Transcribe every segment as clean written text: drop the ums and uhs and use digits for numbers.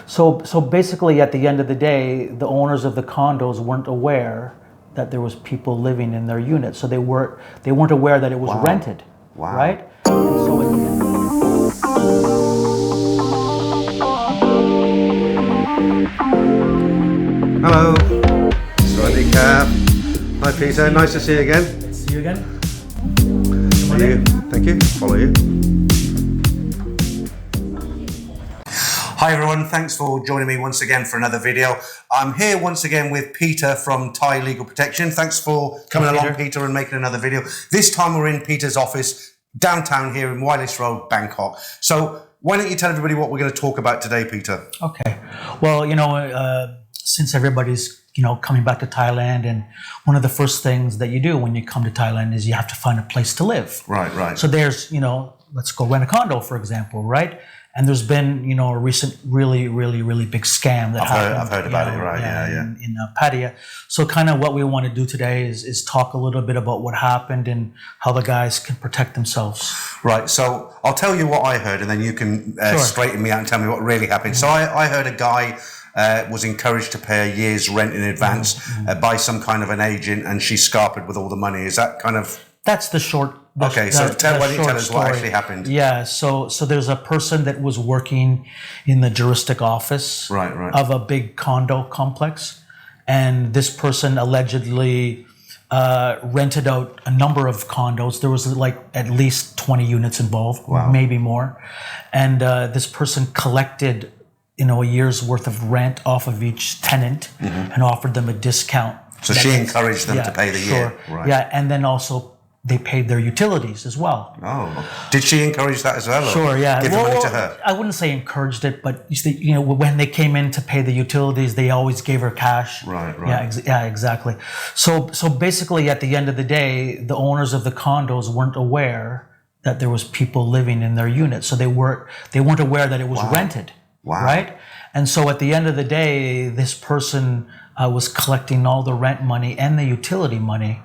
So basically, at the end of the day, the owners of the condos weren't aware that there was people living in their unit, so they weren't aware that it was rented, right? And so at the end. Hello, Swadee Cap. Hi Peter, nice to see you again. See you again. Thank you. Follow you. Hi everyone, thanks for joining me once again for another video. I'm here once again with Peter from Thai Legal Protection. Thanks for coming along, Peter, and making another video. This time we're in Peter's office downtown here in Wireless Road, Bangkok. So why don't you tell everybody what we're going to talk about today, Peter? Okay. Well, since everybody's coming back to Thailand, and one of the first things that you do when you come to Thailand is you have to find a place to live. Right. So there's, let's go rent a condo, for example, right? And there's been, a recent really big scam that happened. I've heard about it, right? Yeah. In Pattaya. So kind of what we want to do today is talk a little bit about what happened and how the guys can protect themselves. Right. So I'll tell you what I heard, and then you can straighten me out and tell me what really happened. So I heard a guy was encouraged to pay a year's rent in advance by some kind of an agent, and she scarpered with all the money. Is that kind of... That's the short... why don't you tell us what actually happened? Yeah, so there's a person that was working in the juristic office of a big condo complex, and this person allegedly rented out a number of condos. There was at least 20 units involved, maybe more, and this person collected a year's worth of rent off of each tenant and offered them a discount. So she encouraged them to pay the year. Right. Yeah, and then also they paid their utilities as well. Oh, did she encourage that as well? Sure, yeah. Give the money to her? I wouldn't say encouraged it, but when they came in to pay the utilities, they always gave her cash. Right. Yeah, exactly. So basically, at the end of the day, the owners of the condos weren't aware that there was people living in their unit, so they weren't aware that it was rented. Wow. Right? And so at the end of the day, this person was collecting all the rent money and the utility money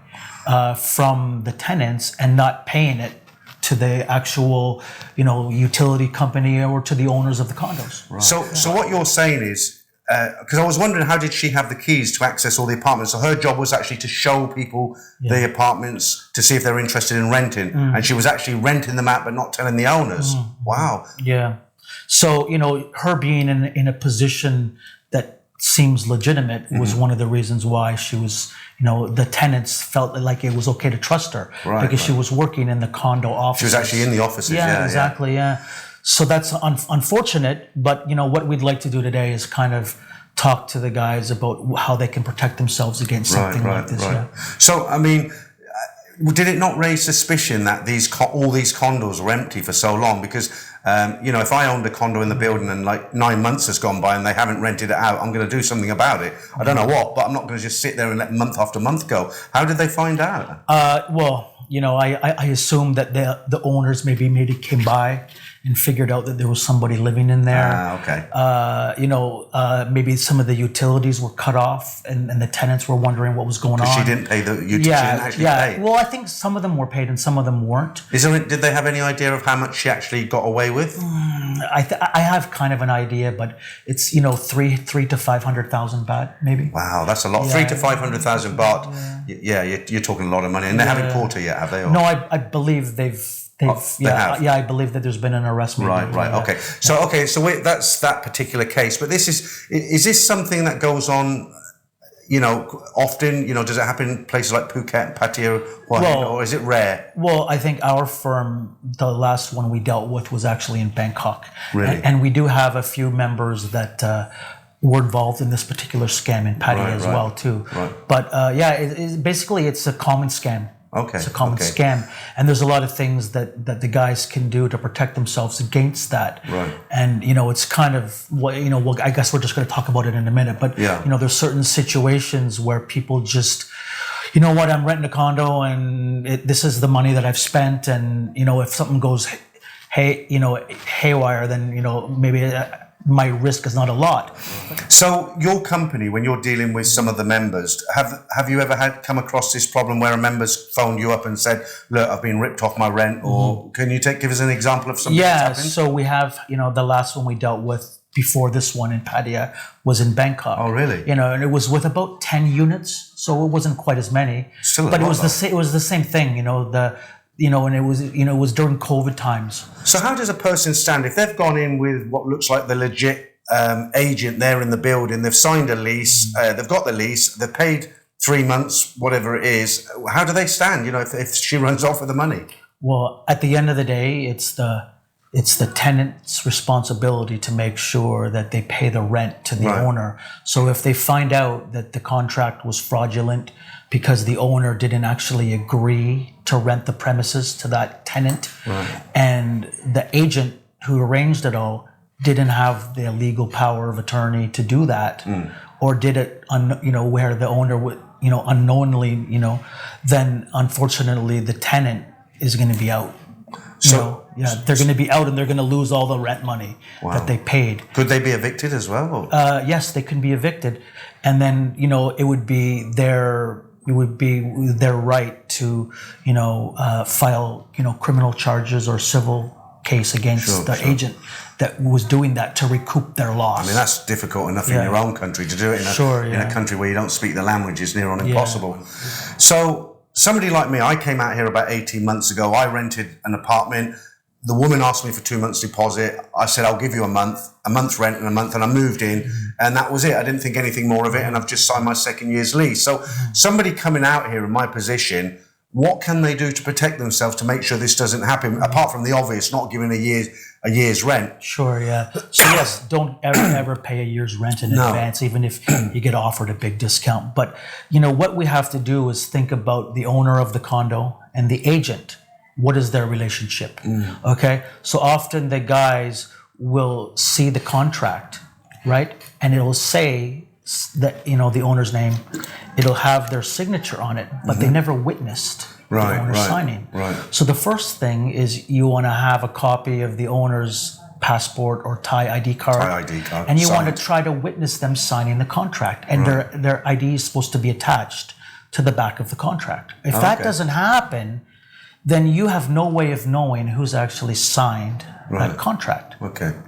from the tenants and not paying it to the actual, utility company or to the owners of the condos. Right. So what you're saying is, because I was wondering, how did she have the keys to access all the apartments? So her job was actually to show people the apartments to see if they're interested in renting. And she was actually renting them out but not telling the owners. Wow. Yeah. So, her being in a position that seems legitimate was one of the reasons why she was, the tenants felt like it was okay to trust her because she was working in the condo office. She was actually in the offices. Yeah, exactly. Yeah. So that's unfortunate. But, what we'd like to do today is kind of talk to the guys about how they can protect themselves against something like this. Right. Yeah. So, I mean, did it not raise suspicion that all these condos were empty for so long? Because, if I owned a condo in the building and 9 months has gone by and they haven't rented it out, I'm going to do something about it. I don't know what, but I'm not going to just sit there and let month after month go. How did they find out? I assume that the owners maybe came by and figured out that there was somebody living in there. Okay. Maybe some of the utilities were cut off and the tenants were wondering what was going on. She didn't pay the utilities. She didn't actually pay. Well, I think some of them were paid and some of them weren't. Did they have any idea of how much she actually got away with? I have kind of an idea, but it's 3 to 500,000 baht maybe. Wow, that's a lot. 3 to 500,000 baht. Yeah, you're talking a lot of money, and they haven't caught her yet, have they? Or? No, I believe they've. I believe that there's been an arrest. Right. Okay. So that's that particular case. But is this something that goes on? Often. Does it happen in places like Phuket, Pattaya, or is it rare? Well, I think our firm, the last one we dealt with, was actually in Bangkok. Really? And we do have a few members that were involved in this particular scam in Pattaya as well too. Right. But basically it's a common scam. Okay. It's a common scam, and there's a lot of things that the guys can do to protect themselves against that. Right. And it's kind of I guess we're just going to talk about it in a minute. But there's certain situations where people just, I'm renting a condo and this is the money that I've spent, and if something goes haywire, then maybe my risk is not a lot. So your company, when you're dealing with some of the members, have you ever come across this problem where a member's phoned you up and said, look, I've been ripped off my rent, or can you give us an example of something that's happened? So we have, the last one we dealt with, before this one in Pattaya was in Bangkok. Oh, really? You know, and it was with about 10 units, so it wasn't quite as many. Still a but lot, it was the same thing, and it was during COVID times. So how does a person stand if they've gone in with what looks like the legit agent there in the building? They've signed a lease, they've got the lease, they've paid 3 months, whatever it is. How do they stand? You know, if she runs off with the money. Well, at the end of the day, it's the tenant's responsibility to make sure that they pay the rent to the owner. So if they find out that the contract was fraudulent because the owner didn't actually agree to rent the premises to that tenant, and the agent who arranged it all didn't have the legal power of attorney to do that, or did it where the owner would unknowingly, then unfortunately the tenant is going to be out. They're going to be out, and they're going to lose all the rent money that they paid. Could they be evicted as well? Yes, they can be evicted, and then it would be their right to file criminal charges or civil case against the agent that was doing that to recoup their loss. I mean, that's difficult enough in your own country. To do it in a country where you don't speak the language is near on impossible. So somebody like me, I came out here about 18 months ago. I rented an apartment. The woman asked me for 2 months deposit. I said, I'll give you a month's rent in a month, and I moved in, and that was it. I didn't think anything more of it, and I've just signed my 2nd year's lease. So somebody coming out here in my position, what can they do to protect themselves to make sure this doesn't happen, apart from the obvious, not giving a year's rent? Sure, yeah. So yes, don't ever pay a year's rent in advance, even if you get offered a big discount. But what we have to do is think about the owner of the condo and the agent. What is their relationship? Okay, so often the guys will see the contract, right, and it'll say that the owner's name. It'll have their signature on it, but they never witnessed the owner signing. So the first thing is you want to have a copy of the owner's passport or Thai ID card. And you want to try to witness them signing the contract, and their ID is supposed to be attached to the back of the contract. If that doesn't happen, then you have no way of knowing who's actually signed that contract.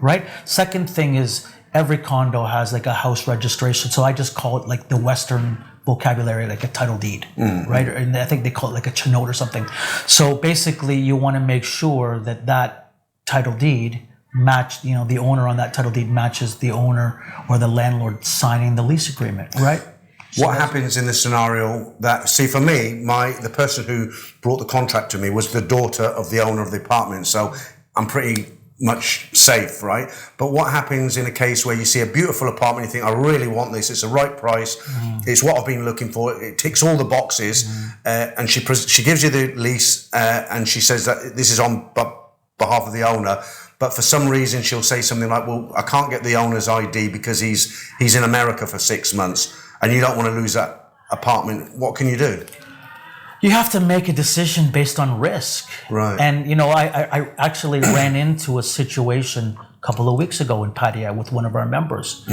Right? Second thing is every condo has like a house registration. So I just call it like the Western vocabulary, like a title deed, right? And I think they call it like a chinote or something. So basically you want to make sure that title deed the owner on that title deed matches the owner or the landlord signing the lease agreement, right? What happens in the scenario that, see, for me, the person who brought the contract to me was the daughter of the owner of the apartment, so I'm pretty much safe, right? But what happens in a case where you see a beautiful apartment, you think, I really want this, it's the right price, it's what I've been looking for, it ticks all the boxes, and she gives you the lease, and she says that this is on behalf of the owner, but for some reason she'll say something like, well, I can't get the owner's ID because he's in America for 6 months, and you don't want to lose that apartment. What can you do? You have to make a decision based on risk. Right. And, I actually ran into a situation a couple of weeks ago in Pattaya with one of our members.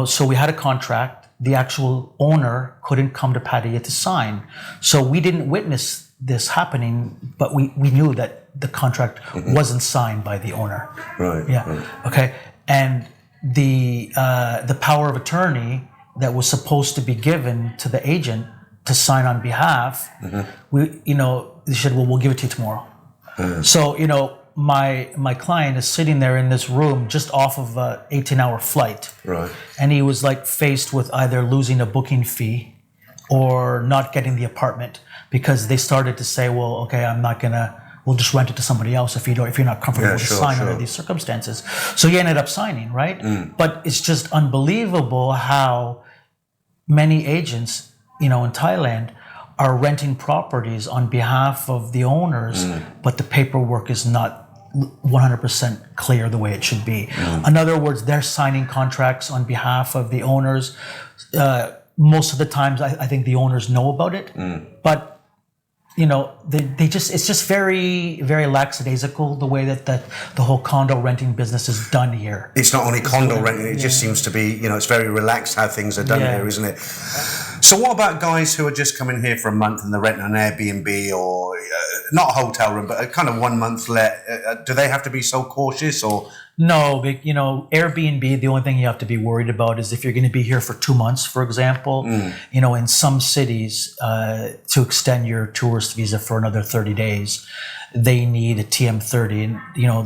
So we had a contract. The actual owner couldn't come to Pattaya to sign. So we didn't witness this happening, but we knew that the contract wasn't signed by the owner. Right. Yeah. Right. Okay. And the power of attorney that was supposed to be given to the agent to sign on behalf, they said, well, we'll give it to you tomorrow. So, my client is sitting there in this room just off of a 18-hour flight. Right. And he was like faced with either losing a booking fee or not getting the apartment because they started to say, well, okay, we'll just rent it to somebody else if you're not comfortable to sign under these circumstances. So he ended up signing, right? But it's just unbelievable how many agents, in Thailand are renting properties on behalf of the owners, but the paperwork is not 100% clear the way it should be. In other words, they're signing contracts on behalf of the owners. Most of the times, I think the owners know about it, but it's just very, very lackadaisical the way that the whole condo renting business is done here. It's not only condo renting, it just seems to be, it's very relaxed how things are done here, isn't it? So what about guys who are just coming here for a month and they're renting an Airbnb or not a hotel room, but a kind of 1 month let? Do they have to be so cautious or? No, but, Airbnb, the only thing you have to be worried about is if you're going to be here for 2 months, for example, in some cities, to extend your tourist visa for another 30 days, they need a TM30. And,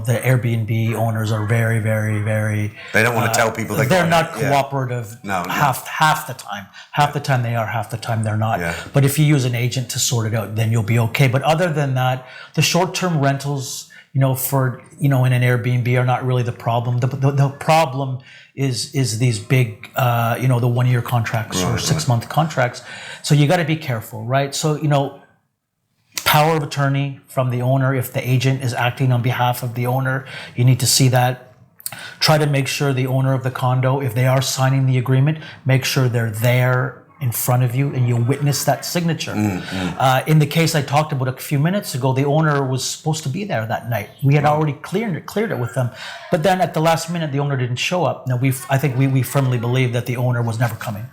the Airbnb owners are very, very, very... They don't want to tell people they're not cooperative. No. Half the time. Half the time they are, half the time they're not. Yeah. But if you use an agent to sort it out, then you'll be okay. But other than that, the short-term rentals... in an Airbnb are not really the problem. The problem is these big, the 1 year contracts or 6 month contracts. So you got to be careful, right? So, power of attorney from the owner. If the agent is acting on behalf of the owner, you need to see that. Try to make sure the owner of the condo, if they are signing the agreement, make sure they're there in front of you and you witness that signature. In the case I talked about a few minutes ago, the owner was supposed to be there that night. We had already cleared it with them. But then at the last minute, the owner didn't show up. Now, I think we firmly believe that the owner was never coming.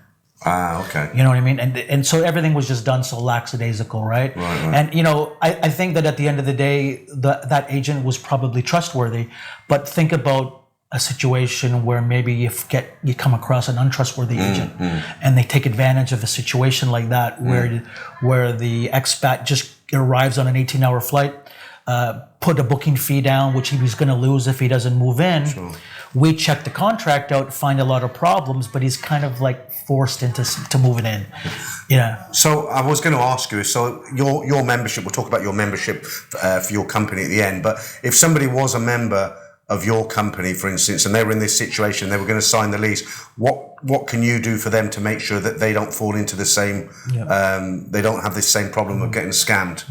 Ah, okay. You know what I mean? And so everything was just done so lackadaisical, right? Right. And, I think that at the end of the day, that agent was probably trustworthy. But think about a situation where maybe you come across an untrustworthy agent and they take advantage of a situation like that where the expat just arrives on an 18-hour flight, put a booking fee down, which he was going to lose if he doesn't move in. Sure. We check the contract out, find a lot of problems, but he's kind of like forced to moving in. Yeah. So I was going to ask you, so your membership, we'll talk about your membership for your company at the end, but if somebody was a member of your company, for instance, and they were in this situation, they were going to sign the lease, what can you do for them to make sure that they don't fall into the same, they don't have this same problem of getting scammed?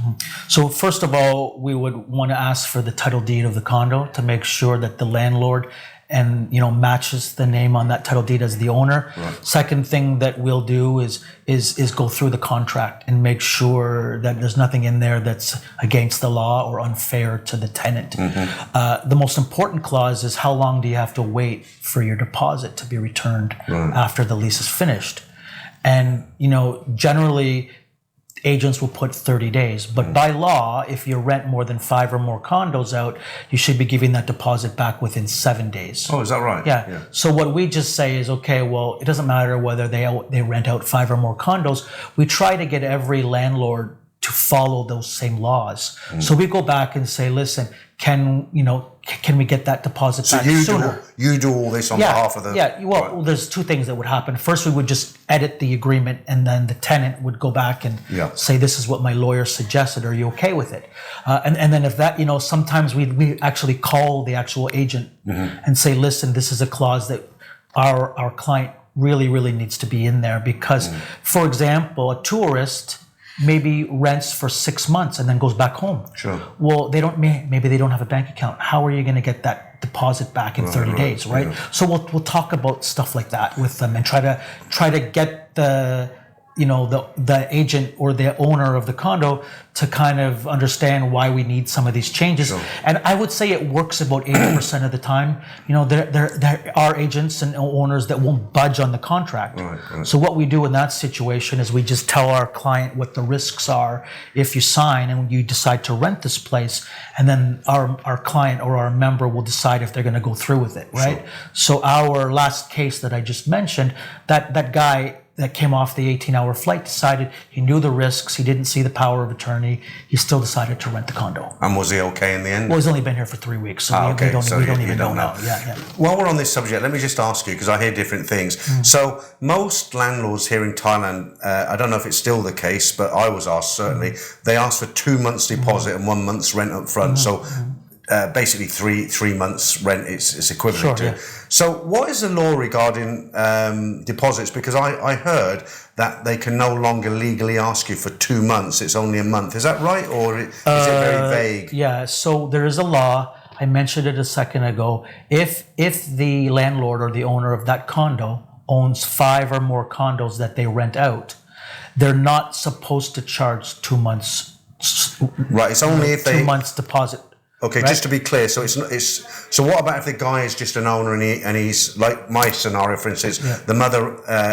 So first of all, we would want to ask for the title deed of the condo to make sure that the landlord matches the name on that title deed as the owner. Right. Second thing that we'll do is go through the contract and make sure that there's nothing in there that's against the law or unfair to the tenant. The most important clause is how long do you have to wait for your deposit to be returned after the lease is finished. And, generally agents will put 30 days. But by law, if you rent more than 5 or more condos out, you should be giving that deposit back within 7 days. Oh, is that right? Yeah. So what we just say is, okay, well, it doesn't matter whether they rent out 5 or more condos. We try to get every landlord to follow those same laws. So we go back and say, listen, can we get that deposit back sooner? You do all this on behalf of the... Yeah, well, there's two things that would happen. First, we would just edit the agreement, and then the tenant would go back and say, this is what my lawyer suggested. Are you okay with it? And then if that, sometimes we actually call the actual agent and say, listen, this is a clause that our client really, really needs to be in there because, for example, a tourist maybe rents for 6 months and then goes back home. Sure. Well, maybe they don't have a bank account. How are you going to get that deposit back in 30 days, right? Yeah. So we'll talk about stuff like that with them and try to get the agent or the owner of the condo to kind of understand why we need some of these changes. Sure. And I would say it works about 80% of the time. There are agents and owners that won't budge on the contract. Right. So what we do in that situation is we just tell our client what the risks are if you sign and you decide to rent this place, and then our client or our member will decide if they're going to go through with it, right? Sure. So our last case that I just mentioned, that guy that came off the 18-hour flight decided he knew the risks, he didn't see the power of attorney, he still decided to rent the condo. And was he okay in the end? Well, he's only been here for 3 weeks, so we don't even know now. Yeah. While we're on this subject, let me just ask you, because I hear different things. So most landlords here in Thailand, I don't know if it's still the case, but I was asked certainly, they ask for 2 months deposit and 1 month's rent up front. So basically three months rent it's equivalent to. Yeah. So what is the law regarding deposits? Because I heard that they can no longer legally ask you for 2 months. It's only a month. Is that right? Or is it very vague? Yeah, so there is a law. I mentioned it a second ago. If the landlord or the owner of that condo owns 5 or more condos that they rent out, they're not supposed to charge 2 months. Right, it's only if they... 2 months deposit. Okay, right? just to be clear, so so what about if the guy is just an owner and he's like my scenario, for instance, the mother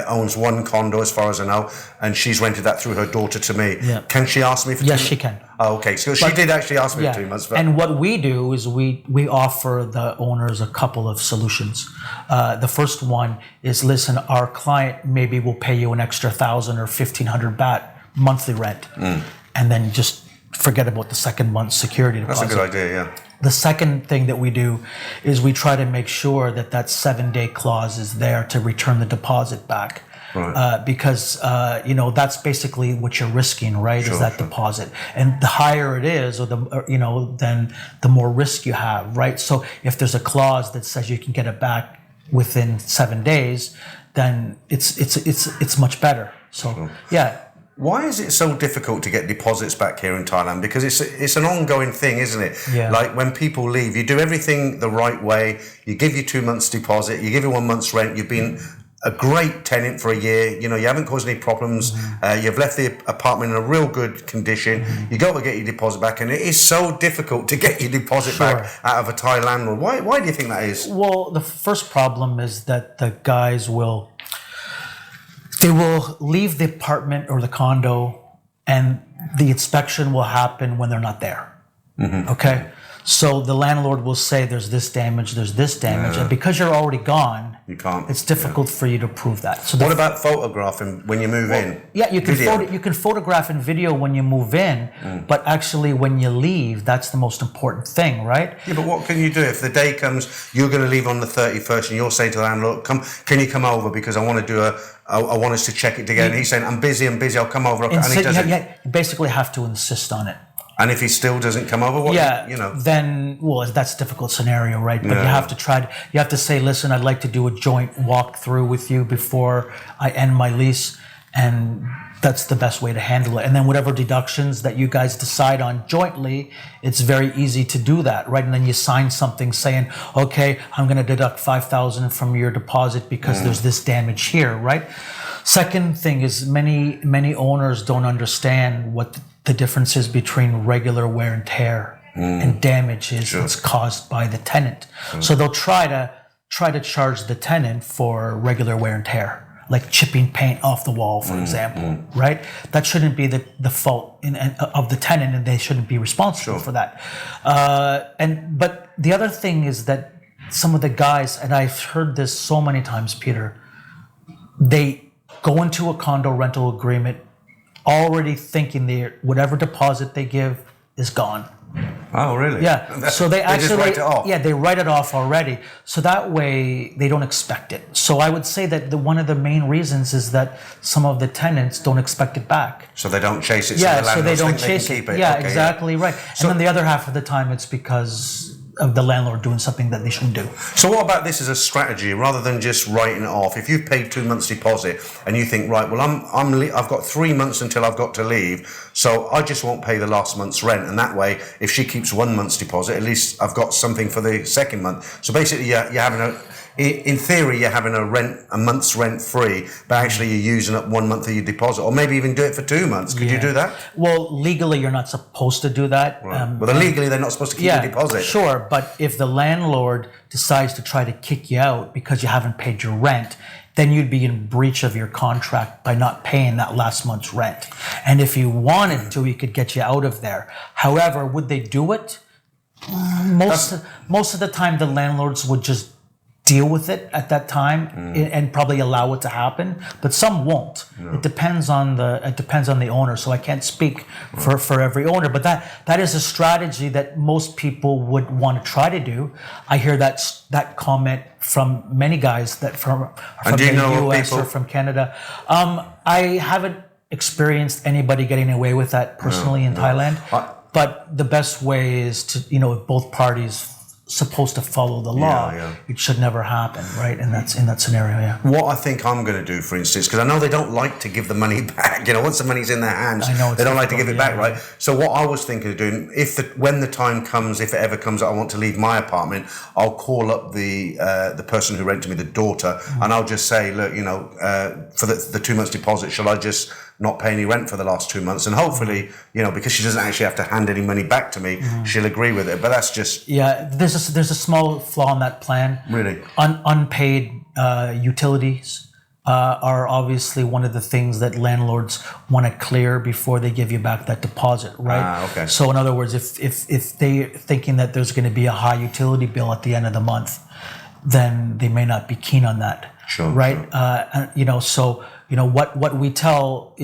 owns one condo as far as I know, and she's rented that through her daughter to me. Yeah. Can she ask me for 2 months? Yes, she can. Oh, okay, so she did actually ask me for 2 months. But... And what we do is we offer the owners a couple of solutions. The first one is, listen, our client maybe will pay you an extra 1,000 or 1,500 baht monthly rent, and then just forget about the second month's security deposit. That's a good idea, yeah. The second thing that we do is we try to make sure that 7-day clause is there to return the deposit back. Right. Because that's basically what you're risking, right? Is that deposit, and the higher it is, then the more risk you have, right? So if there's a clause that says you can get it back within 7 days, then it's much better. So yeah. Why is it so difficult to get deposits back here in Thailand? Because it's an ongoing thing, isn't it? Yeah. Like when people leave, you do everything the right way. You give you 2 months deposit. You give you 1 month's rent. You've been a great tenant for a year. You haven't caused any problems. You've left the apartment in a real good condition. You go to get your deposit back, and it is so difficult to get your deposit back out of a Thai landlord. Why do you think that is? Well, the first problem is that the guys will leave the apartment or the condo, and the inspection will happen when they're not there. Okay? So the landlord will say there's this damage, and because you're already gone, you can't. It's difficult for you to prove that. So what about photographing when you move in? Yeah, you can photograph and video when you move in, but actually when you leave, that's the most important thing, right? Yeah, but what can you do if the day comes, you're going to leave on the 31st, and you're saying to the landlord, can you come over because I want to I want us to check it together, and he's saying, I'm busy, I'll come over, and he doesn't. You basically have to insist on it. And if he still doesn't come over, then that's a difficult scenario, right? But you have to you have to say, listen, I'd like to do a joint walkthrough with you before I end my lease, and that's the best way to handle it. And then whatever deductions that you guys decide on jointly, it's very easy to do that, right? And then you sign something saying, okay, I'm going to deduct 5,000 from your deposit because there's this damage here, right? Second thing is many owners don't understand what the difference is between regular wear and tear and damage is that's caused by the tenant. So they'll try to charge the tenant for regular wear and tear, like chipping paint off the wall, for example, right? That shouldn't be the fault of the tenant, and they shouldn't be responsible for that. But the other thing is that some of the guys, and I've heard this so many times, Peter, they go into a condo rental agreement already thinking whatever deposit they give is gone. Oh, really? Yeah. So they actually just write it off. Yeah, they write it off already. So that way they don't expect it. So I would say that one of the main reasons is that some of the tenants don't expect it back. So they don't chase it. So they don't chase it. Keep it. Yeah, exactly right. And then the other half of the time it's because of the landlord doing something that they shouldn't do. So what about this as a strategy rather than just writing it off? If you've paid 2 months deposit and you think, right, well, I've got 3 months until I've got to leave, so I just won't pay the last month's rent, and that way, if she keeps 1 month's deposit, at least I've got something for the second month. So basically, you're having in theory, you're having a month's rent free, but actually you're using up 1 month of your deposit, or maybe even do it for 2 months. Could you do that? Well, legally, you're not supposed to do that. Right. But legally, they're not supposed to keep the deposit. Sure, but if the landlord decides to try to kick you out because you haven't paid your rent, then you'd be in breach of your contract by not paying that last month's rent. And if you wanted to, he could get you out of there. However, would they do it? Most of the time, the landlords would just deal with it at that time and probably allow it to happen, but some won't. It depends on the owner, so I can't speak for every owner, but that is a strategy that most people would want to try to do. I hear that comment from many guys that from the US or from Canada. I haven't experienced anybody getting away with that personally in Thailand, but the best way is to, if both parties supposed to follow the law, it should never happen, right? And that's in that scenario, What I think I'm going to do, for instance, because I know they don't like to give the money back, once the money's in their hands, they don't like to give it back, right? So what I was thinking of doing, when the time comes, if it ever comes that I want to leave my apartment, I'll call up the person who rented me, the daughter, and I'll just say, look, for the 2 months deposit, shall I just not pay any rent for the last 2 months. And hopefully, because she doesn't actually have to hand any money back to me, she'll agree with it. But that's just... Yeah, there's a small flaw in that plan. Really? Unpaid utilities are obviously one of the things that landlords want to clear before they give you back that deposit, right? Okay. So in other words, if they're thinking that there's going to be a high utility bill at the end of the month, then they may not be keen on that. Sure. Right. Sure. What we tell,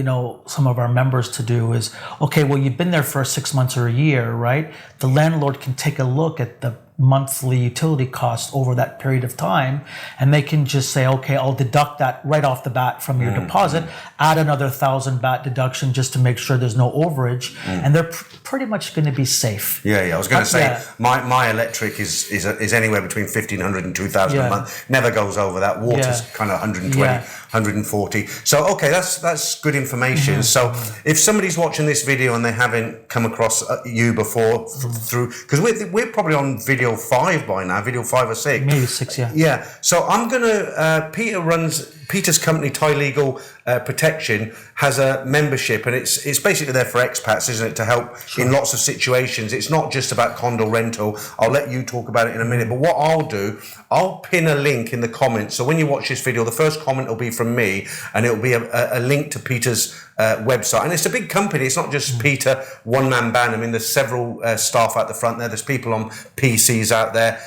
some of our members to do is, okay, well, you've been there for 6 months or a year, right? The landlord can take a look at the monthly utility cost over that period of time, and they can just say, okay, I'll deduct that right off the bat from your deposit, add another 1,000 baht deduction just to make sure there's no overage, and they're pretty much going to be safe. Yeah. I was going to say, my electric is anywhere between 1,500 and 2,000 a month. Never goes over that. Water's kind of 120, 140. So, okay, that's good information. So if somebody's watching this video and they haven't come across you before through, because we're probably on video 5 by now, video 5 or 6. Maybe 6, yeah. Yeah. So I'm going to, Peter's company, Thai Legal Protection, has a membership, and it's basically there for expats, isn't it, to help in lots of situations. It's not just about condo rental. I'll let you talk about it in a minute, but what I'll do, I'll pin a link in the comments. So when you watch this video, the first comment will be from me, and it'll be a link to Peter's website. And it's a big company. It's not just Peter, one-man band. I mean, there's several staff out the front there. There's people on PCs out there.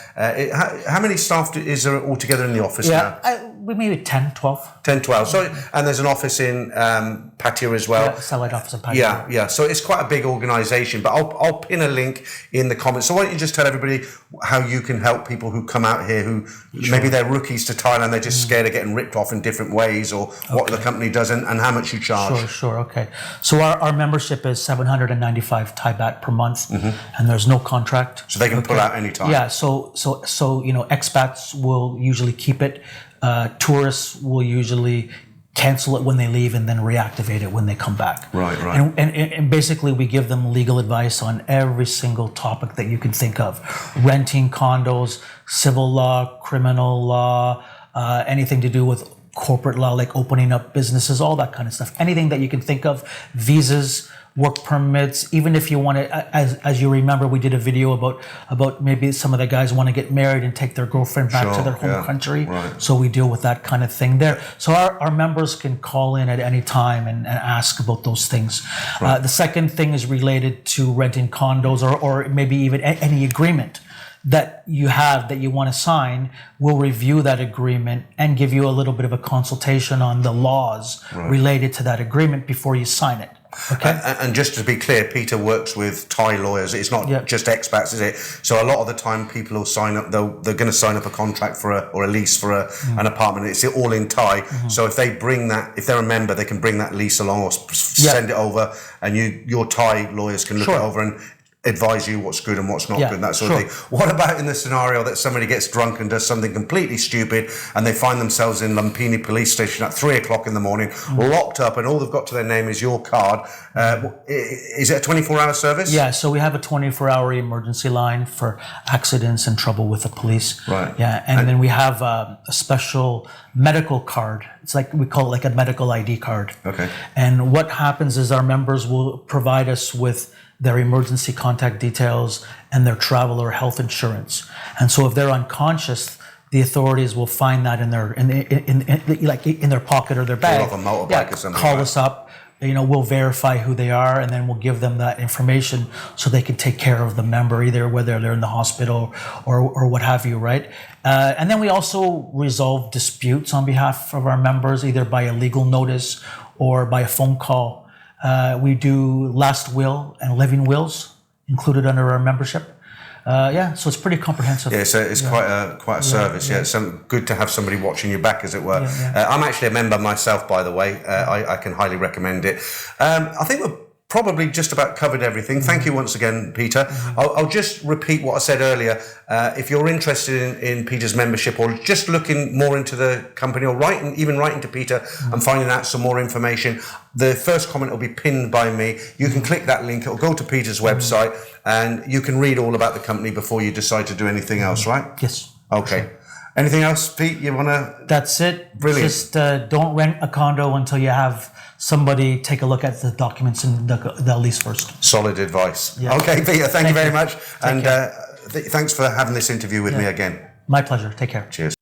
How many staff is there altogether in the office now? We maybe 10, 12. 10, 12. So, and there's an office in Pattaya as well. Yeah, satellite office in Pattaya. Yeah. So it's quite a big organisation. But I'll pin a link in the comments. So why don't you just tell everybody how you can help people who come out here who maybe they're rookies to Thailand, they're just scared of getting ripped off in different ways, or what the company does and how much you charge. Sure. Okay. So our membership is 795 Thai baht per month, and there's no contract. So they can pull out any time. Yeah. So expats will usually keep it. Tourists will usually cancel it when they leave and then reactivate it when they come back. Right. And basically we give them legal advice on every single topic that you can think of. Renting condos, civil law, criminal law, anything to do with corporate law, like opening up businesses, all that kind of stuff. Anything that you can think of, visas, work permits, even if you want to, as you remember, we did a video about maybe some of the guys want to get married and take their girlfriend back to their home country. Right. So we deal with that kind of thing there. So our members can call in at any time and ask about those things. Right. The second thing is related to renting condos or maybe even any agreement that you have that you want to sign. We'll review that agreement and give you a little bit of a consultation on the laws related to that agreement before you sign it. Okay. And just to be clear, Peter works with Thai lawyers. It's not just expats, is it? So a lot of the time, people will sign up. They're going to sign up a contract for a lease for an apartment. It's all in Thai. So if they bring that, if they're a member, they can bring that lease along or send it over, and your Thai lawyers can look it over and advise you what's good and what's not good, that sort of thing. What about in the scenario that somebody gets drunk and does something completely stupid and they find themselves in Lumpini police station at 3 o'clock in the morning, locked up, and all they've got to their name is your card? Is it a 24-hour service? Yeah, so we have a 24-hour emergency line for accidents and trouble with the police. Right. Yeah, and then we have a special medical card. It's like, we call it like a medical ID card. Okay. And what happens is our members will provide us with their emergency contact details and their travel or health insurance. And so if they're unconscious, the authorities will find that in their pocket or their bag. Off a motorbike or something. Call us up. We'll verify who they are, and then we'll give them that information so they can take care of the member, either whether they're in the hospital or what have you, right? And then we also resolve disputes on behalf of our members, either by a legal notice or by a phone call. We do last will and living wills included under our membership. So it's pretty comprehensive. Yeah, so it's quite a service. Yeah, it's good to have somebody watching your back, as it were. I'm actually a member myself, by the way. I can highly recommend it. I think we're probably just about covered everything. Thank you once again, Peter. I'll just repeat what I said earlier. If you're interested in Peter's membership, or just looking more into the company, or writing to Peter and finding out some more information, the first comment will be pinned by me. You can click that link. It'll go to Peter's website, and you can read all about the company before you decide to do anything else, right? Yes. Okay. Anything else, Pete, you want to? That's it. Brilliant. Just don't rent a condo until you have somebody take a look at the documents and the lease first. Solid advice. Yeah. Okay, Peter, thank you very much. Take care. Thanks for having this interview with me again. My pleasure. Take care. Cheers.